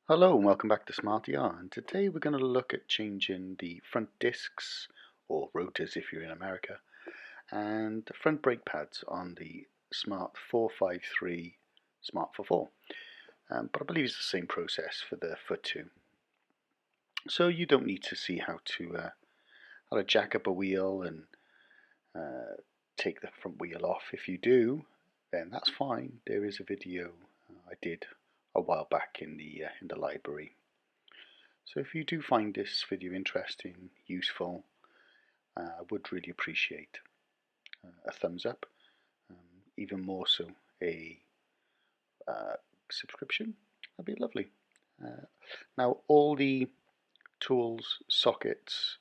Hello and welcome back to SmartyR, and today we're going to look at changing the front discs, or rotors if you're in America, and the front brake pads on the Smart 453 Smart Forfour. But I believe it's the same process for the Fourtwo. So you don't need to see how to jack up a wheel and take the front wheel off. If you do, then that's fine. There is a video I did a while back in the library. So if you do find this video interesting, useful, I would really appreciate a thumbs up, even more so a subscription. That'd be lovely. Now all the tools, sockets,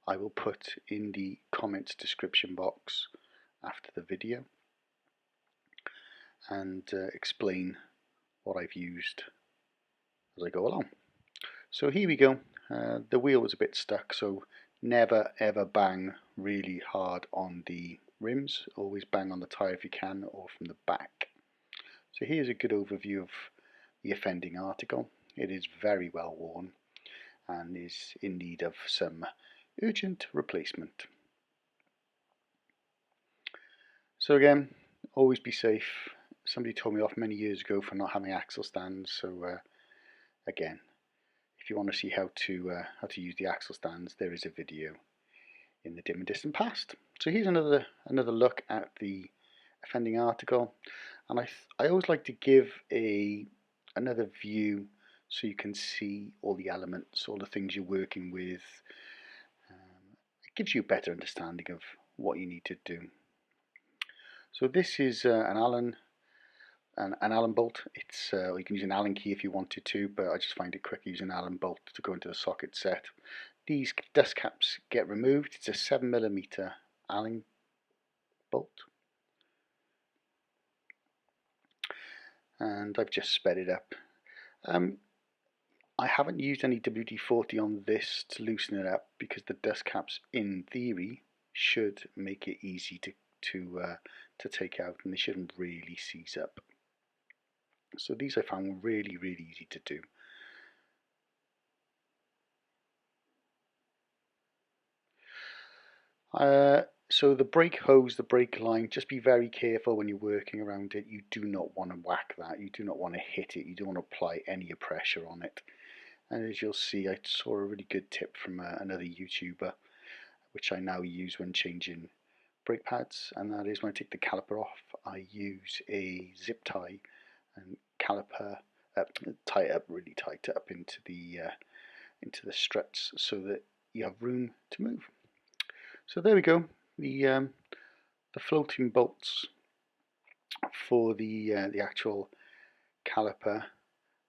I will put in the comments description box after the video and explain what I've used as I go along. So here we go. The wheel was a bit stuck, so never ever bang really hard on the rims. Always bang on the tyre if you can, or from the back. So here's a good overview of the offending article. It is very well worn and is in need of some urgent replacement. So again, always be safe. Somebody told me off many years ago for not having axle stands, so again, if you want to see how to use the axle stands, there is a video in the dim and distant past. So here's another look at the offending article, and I always like to give another view so you can see all the elements, all the things you're working with. It gives you a better understanding of what you need to do. So this is an Allen bolt. It's you can use an Allen key if you wanted to, but I just find it quicker using an Allen bolt to go into the socket set. These dust caps get removed. It's a 7mm Allen bolt, and I've just sped it up. I haven't used any WD-40 on this to loosen it up because the dust caps, in theory, should make it easy to take out, and they shouldn't really seize up. So these I found really easy to do. So the brake hose, the brake line, just be very careful when you're working around it. You do not want to whack that. You do not want to hit it. You don't want to apply any pressure on it. And as you'll see, I saw a really good tip from another YouTuber, which I now use when changing brake pads, and that is when I take the caliper off, I use a zip tie and caliper tie it up really tight up into the struts so that you have room to move. So there we go. The floating bolts for the actual caliper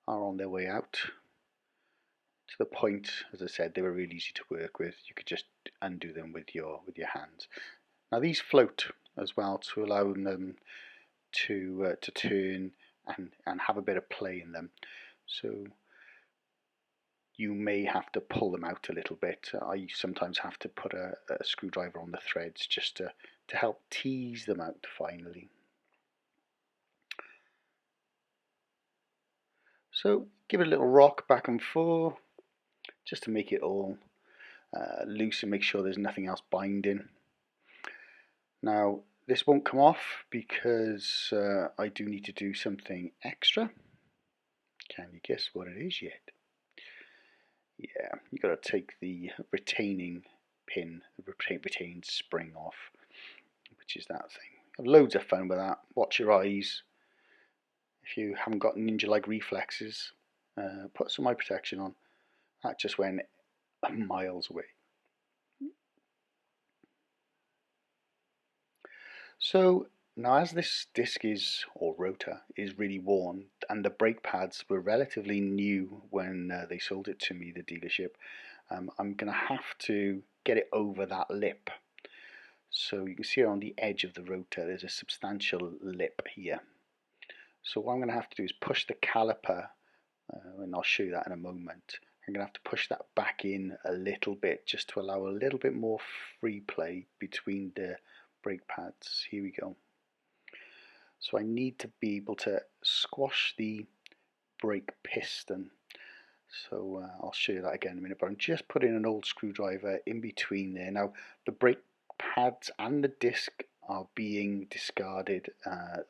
are on their way out. To the point, as I said, they were really easy to work with. You could just undo them with your hands. Now these float as well to allow them to turn and have a bit of play in them. So you may have to pull them out a little bit. I sometimes have to put a screwdriver on the threads just to help tease them out finally. So give it a little rock back and forth just to make it all loose and make sure there's nothing else binding. Now this won't come off because I do need to do something extra. Can you guess what it is yet? Yeah, you've got to take the retaining pin, the retaining spring off, which is that thing. Have loads of fun with that. Watch your eyes. If you haven't got ninja-like reflexes, put some eye protection on. That just went miles away. So now as this disc is, or rotor, is really worn, and the brake pads were relatively new when they sold it to me, the dealership, I'm going to have to get it over that lip. So you can see on the edge of the rotor there's a substantial lip here. So what I'm going to have to do is push the caliper, and I'll show you that in a moment. I'm going to have to push that back in a little bit just to allow a little bit more free play between the brake pads. Here we go. So I need to be able to squash the brake piston. So I'll show you that again in a minute, but I'm just putting an old screwdriver in between there. Now the brake pads and the disc are being discarded,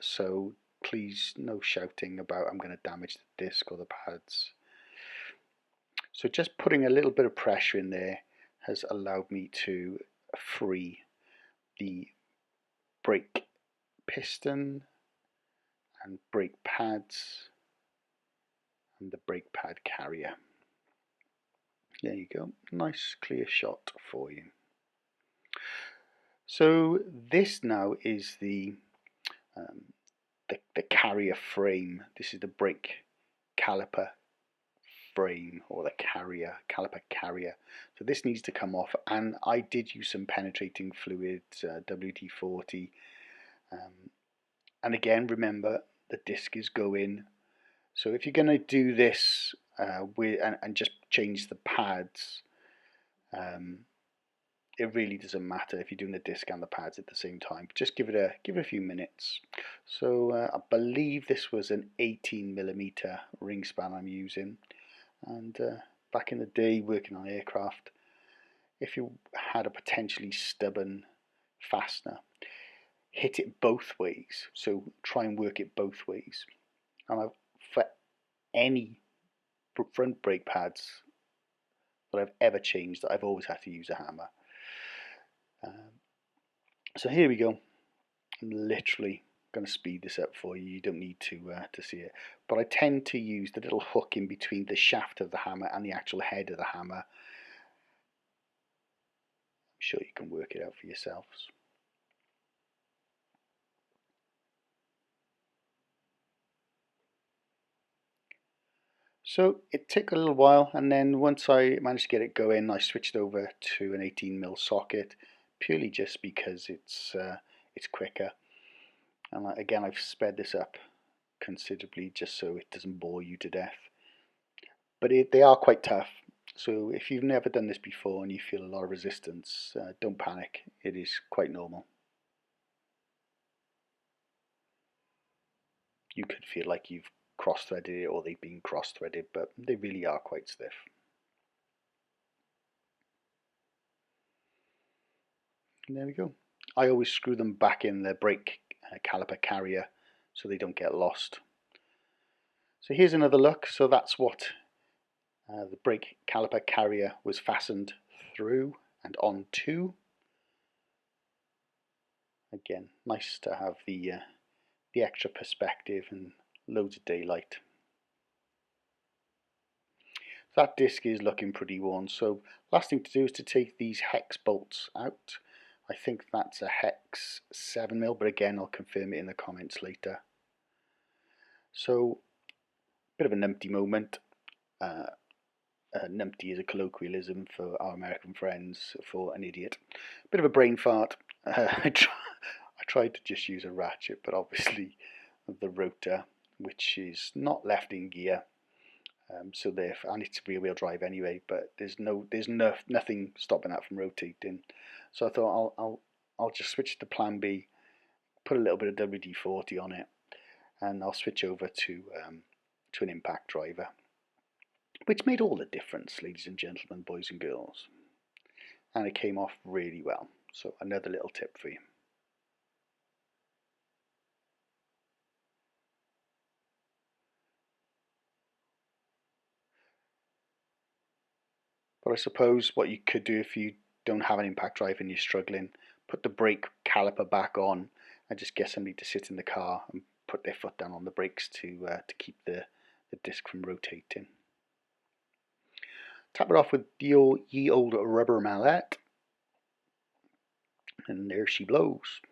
so please no shouting about I'm going to damage the disc or the pads. So just putting a little bit of pressure in there has allowed me to free the brake piston and brake pads and the brake pad carrier. There you go, nice clear shot for you. So this now is the carrier frame. This is the brake caliper frame, or the caliper carrier. So this needs to come off, and I did use some penetrating fluid, WD-40, and again remember the disc is going. So if you're going to do this and just change the pads, it really doesn't matter if you're doing the disc and the pads at the same time. Just give it a few minutes. So I believe this was an 18mm ring span I'm using, and back in the day working on aircraft, if you had a potentially stubborn fastener, hit it both ways. So try and work it both ways. And for any front brake pads that I've ever changed, I've always had to use a hammer. So here we go. I'm literally going to speed this up for you. You don't need to see it, but I tend to use the little hook in between the shaft of the hammer and the actual head of the hammer. I'm sure you can work it out for yourselves. So it took a little while, and then once I managed to get it going, I switched over to an 18mm socket, purely just because it's quicker. And again, I've sped this up considerably just so it doesn't bore you to death. But they are quite tough, so if you've never done this before and you feel a lot of resistance, don't panic. It is quite normal. You could feel like you've cross-threaded it, or they've been cross-threaded, but they really are quite stiff. And there we go. I always screw them back in the brake caliper carrier so they don't get lost. So here's another look. So that's what the brake caliper carrier was fastened through and onto. Again, nice to have the extra perspective and loads of daylight. That disc is looking pretty worn, so last thing to do is to take these hex bolts out. I think that's a hex 7mm, but again I'll confirm it in the comments later. So bit of a numpty moment. Numpty is a colloquialism for our American friends for an idiot. Bit of a brain fart. I tried to just use a ratchet, but obviously the rotor, which is not left in gear, so therefore, and it's rear wheel drive anyway, but there's nothing stopping that from rotating. So I thought I'll just switch to plan B, put a little bit of WD-40 on it, and I'll switch over to an impact driver, which made all the difference, ladies and gentlemen, boys and girls, and it came off really well. So another little tip for you. But I suppose what you could do if you don't have an impact drive and you're struggling, put the brake caliper back on and just get somebody to sit in the car and put their foot down on the brakes to keep the disc from rotating. Tap it off with the ye old rubber mallet, and there she blows.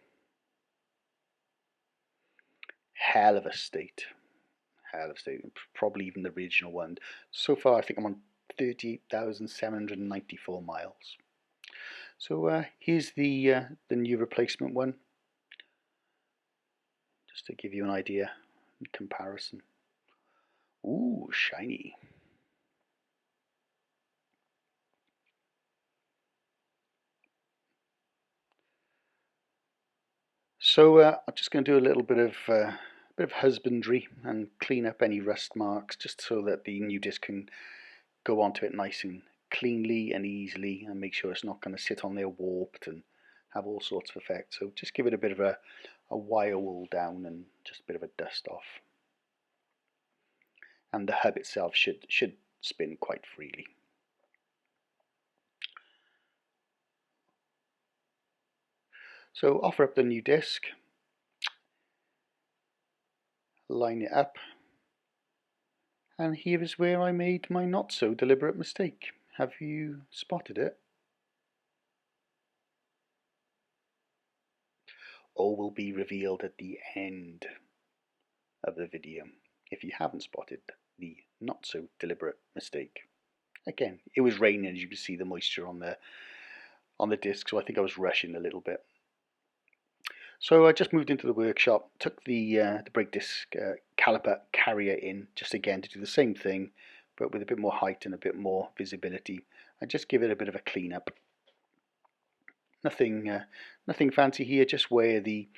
Hell of a state. Hell of a state. Probably even the original one. So far I think I'm on 38,794 miles. So here's the new replacement one, just to give you an idea in comparison. Ooh, shiny. So I'm just going to do a little bit of husbandry and clean up any rust marks, just so that the new disc can go onto it nice and cleanly and easily, and make sure it's not going to sit on there warped and have all sorts of effects. So just give it a bit of a wire wool down and just a bit of a dust off. And the hub itself should spin quite freely. So offer up the new disc, line it up, and here is where I made my not so deliberate mistake. Have you spotted it? All will be revealed at the end of the video if you haven't spotted the not so deliberate mistake. Again, it was raining, as you can see the moisture on the disc, so I think I was rushing a little bit. So I just moved into the workshop, took the brake disc caliper carrier in, just again to do the same thing, but with a bit more height and a bit more visibility, and just give it a bit of a clean up. Nothing fancy here, just where the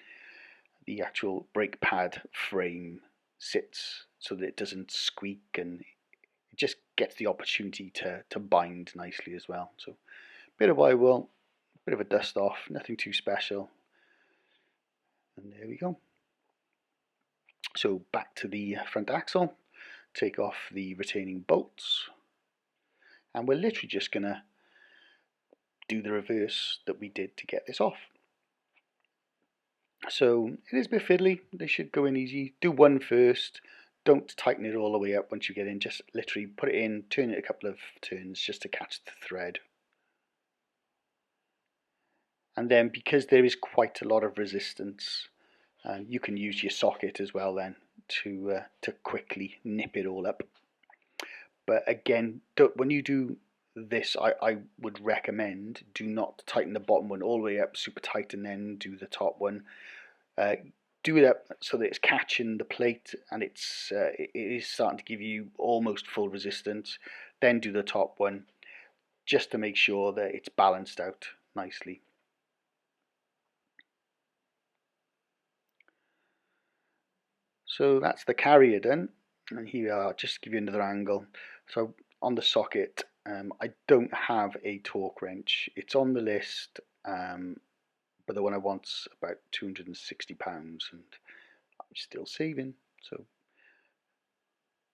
actual brake pad frame sits so that it doesn't squeak, and it just gets the opportunity to bind nicely as well. So bit of wire wool, bit of a dust off, nothing too special, and there we go. So back to the front axle, take off the retaining bolts, and we're literally just gonna do the reverse that we did to get this off. So it is a bit fiddly, they should go in easy. Do one first, don't tighten it all the way up once you get in, just literally put it in, turn it a couple of turns just to catch the thread. And then because there is quite a lot of resistance, you can use your socket as well then to quickly nip it all up. But again, when you do this, I would recommend do not tighten the bottom one all the way up super tight and then do the top one. Do it up so that it's catching the plate and it is starting to give you almost full resistance. Then do the top one just to make sure that it's balanced out nicely. So that's the carrier done, and here we are, just to give you another angle. So on the socket, I don't have a torque wrench. It's on the list, but the one I want's about £260, and I'm still saving. So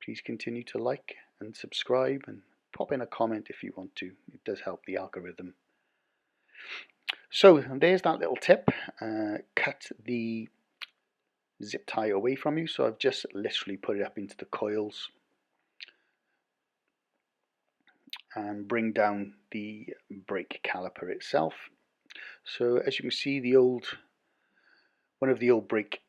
please continue to like and subscribe, and pop in a comment if you want to. It does help the algorithm. So there's that little tip. Cut the zip tie away from you, so I've just literally put it up into the coils and bring down the brake caliper itself. So as you can see, one of the old brake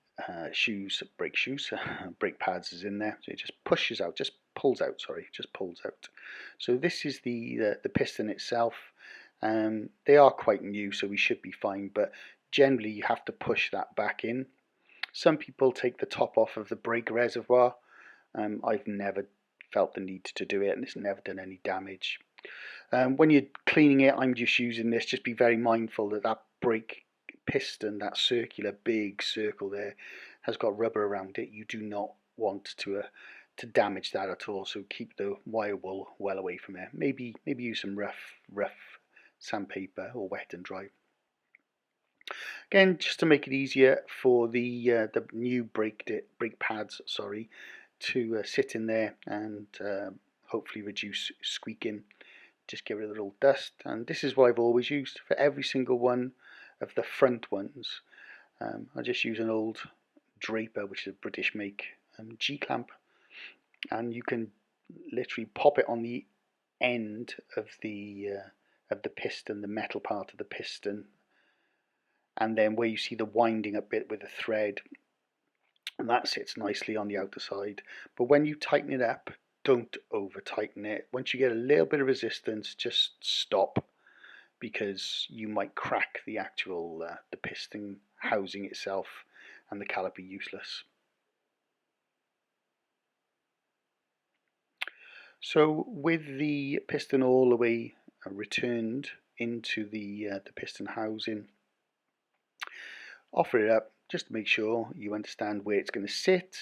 pads is in there, so it just pushes out, just pulls out. So this is the piston itself. They are quite new, so we should be fine, but generally you have to push that back in. Some people take the top off of the brake reservoir. I've never felt the need to do it, and it's never done any damage. When you're cleaning it, I'm just using this. Just be very mindful that that brake piston, that circular big circle there, has got rubber around it. You do not want to damage that at all. So keep the wire wool well away from there. Maybe use some rough sandpaper or wet and dry. Again, just to make it easier for the new brake pads, to sit in there and hopefully reduce squeaking. Just give it a little dust, and this is what I've always used for every single one of the front ones. I just use an old Draper, which is a British make, G-clamp, and you can literally pop it on the end of the piston, the metal part of the piston, and then where you see the winding up bit with the thread, and that sits nicely on the outer side. But when you tighten it up, don't over tighten it. Once you get a little bit of resistance, just stop, because you might crack the actual the piston housing itself and the caliper useless. So with the piston all the way returned into the piston housing, offer it up just to make sure you understand where it's going to sit,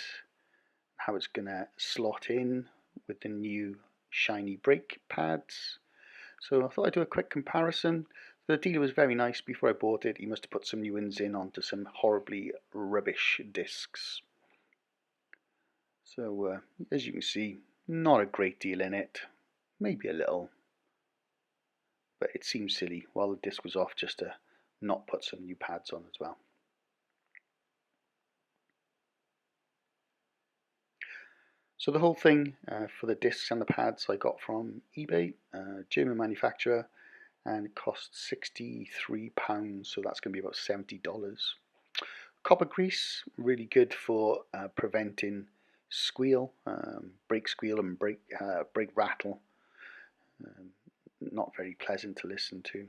how it's going to slot in with the new shiny brake pads. So I thought I'd do a quick comparison. The dealer was very nice. Before I bought it, he must have put some new ones in onto some horribly rubbish discs. So as you can see, not a great deal in it, maybe a little, but it seems silly while the disc was off just to not put some new pads on as well. So the whole thing for the discs and the pads I got from eBay, German manufacturer, and it cost £63, so that's going to be about $70. Copper grease, really good for preventing squeal, brake squeal and brake rattle. Not very pleasant to listen to.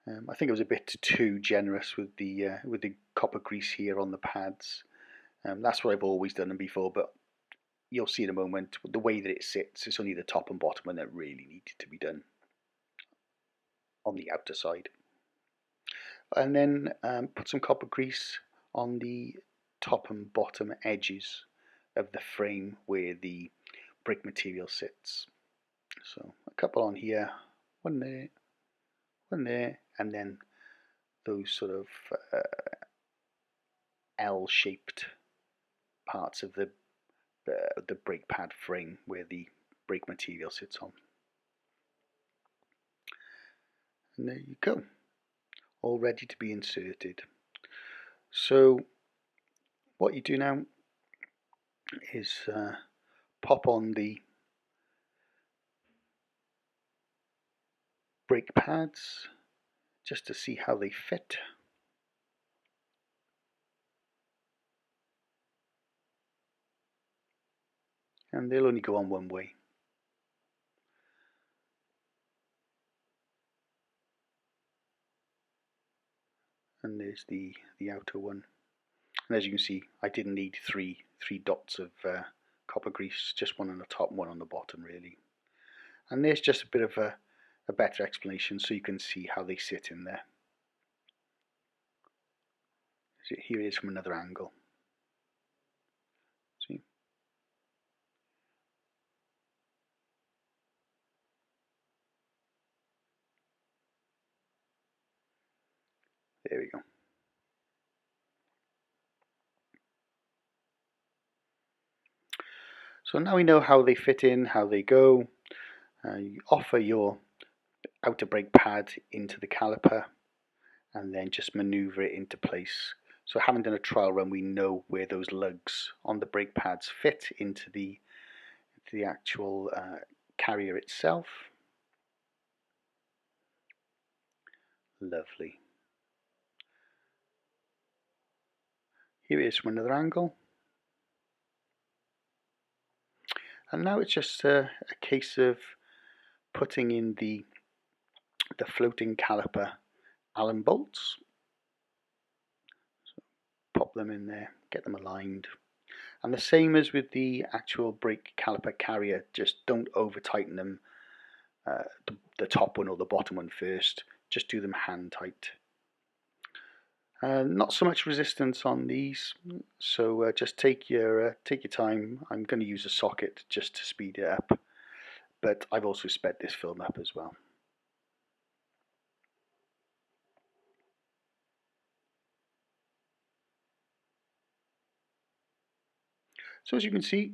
I think it was a bit too generous with the copper grease here on the pads. That's what I've always done them before, but you'll see in a moment the way that it sits. It's only the top and bottom one that really needed to be done on the outer side. And then put some copper grease on the top and bottom edges of the frame where the brake material sits. So a couple on here, one there, and then those sort of L-shaped parts of the brake pad frame where the brake material sits on. And there you go, all ready to be inserted. So what you do now is pop on the brake pads just to see how they fit. And they'll only go on one way. And there's the outer one. And as you can see, I didn't need three dots of copper grease, just one on the top and one on the bottom really. And there's just a bit of a better explanation so you can see how they sit in there. So here it is from another angle. See? There we go. So now we know how they fit in, how they go. You offer your outer brake pad into the caliper and then just maneuver it into place. So having done a trial run, we know where those lugs on the brake pads fit into the actual carrier itself. Lovely. Here it is from another angle. And now it's just a case of putting in the floating caliper Allen bolts. So pop them in there, get them aligned. And the same as with the actual brake caliper carrier, just don't over tighten them, the top one or the bottom one first, just do them hand tight. Not so much resistance on these, so just take your time. I'm going to use a socket just to speed it up, but I've also sped this film up as well. So as you can see,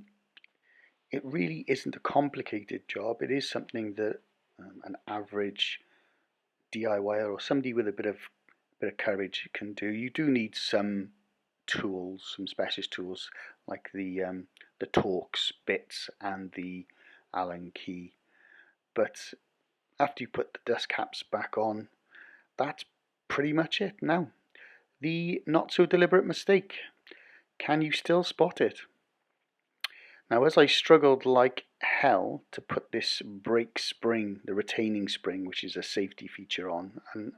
it really isn't a complicated job. It is something that an average DIYer or somebody with a bit of courage can do. You do need some tools, some specialist tools like the Torx bits and the Allen key. But after you put the dust caps back on, that's pretty much it. Now, the not so deliberate mistake. Can you still spot it? Now, as I struggled like hell to put this brake spring, the retaining spring, which is a safety feature on, and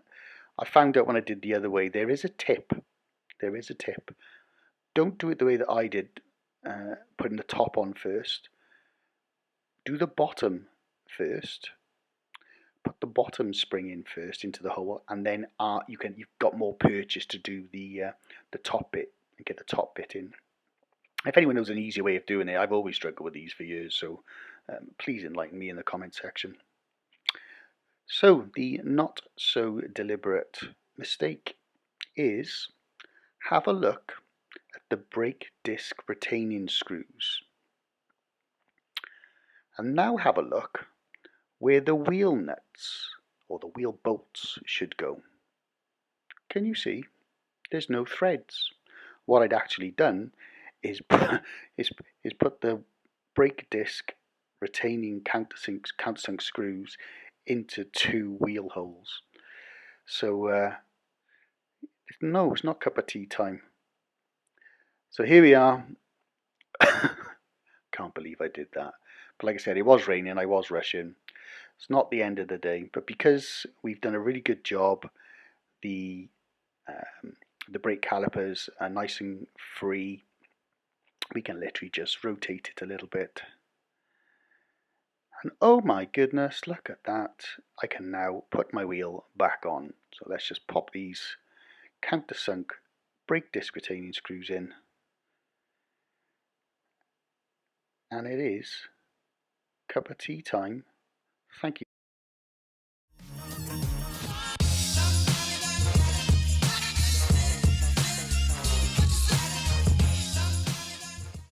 I found out when I did the other way, there is a tip. There is a tip. Don't do it the way that I did, putting the top on first. Do the bottom first. Put the bottom spring in first into the hole, and then you've got more purchase to do the top bit and get the top bit in. If anyone knows an easier way of doing it, I've always struggled with these for years, so please enlighten me in the comment section. So the not so deliberate mistake is have a look at the brake disc retaining screws. And now have a look where the wheel nuts or the wheel bolts should go. Can you see? There's no threads. What I'd actually done is put the brake disc retaining countersunk screws into 2 wheel holes. So no, it's not cup of tea time. So here we are. Can't believe I did that. But like I said, it was raining, I was rushing. It's not the end of the day, but because we've done a really good job, the brake calipers are nice and free. We can literally just rotate it a little bit. And oh my goodness, look at that. I can now put my wheel back on. So let's just pop these countersunk brake disc retaining screws in. And it is cup of tea time. Thank you.